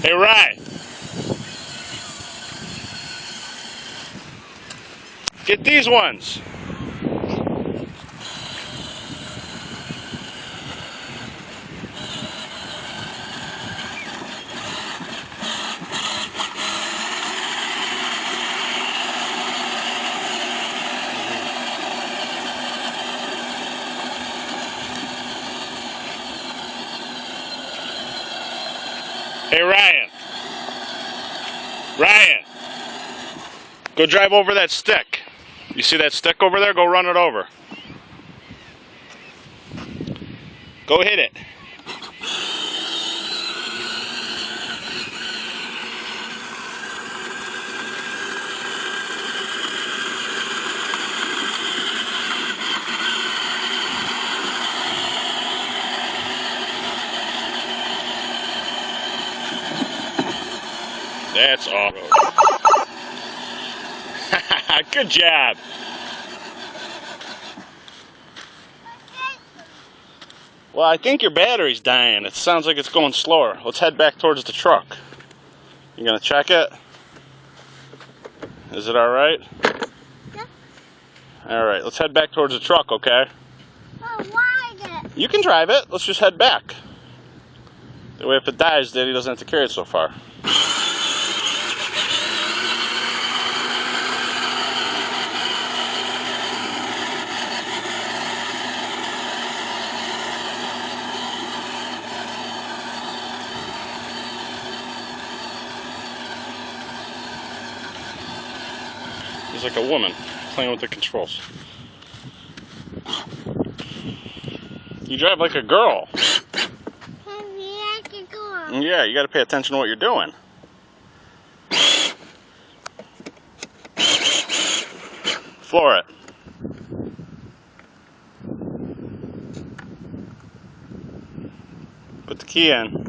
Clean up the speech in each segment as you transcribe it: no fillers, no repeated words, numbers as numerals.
Hey, Ryan. Get these ones. Hey, Ryan. Ryan. Go drive over that stick. You see that stick over there? Go run it over. Go hit it. That's off-road. Good job. Well, I think your battery's dying. It sounds like it's going slower. Let's head back towards the truck. You gonna check it? Is it alright? Yeah. Alright, let's head back towards the truck, okay? Oh, why it? You can drive it. Let's just head back. That way if it dies, Daddy doesn't have to carry it so far. He's like a woman playing with the controls. You drive like a girl. Yeah, you gotta pay attention to what you're doing. Floor it. Put the key in.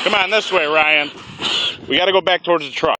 Come on, this way, Ryan. We gotta go back towards the truck.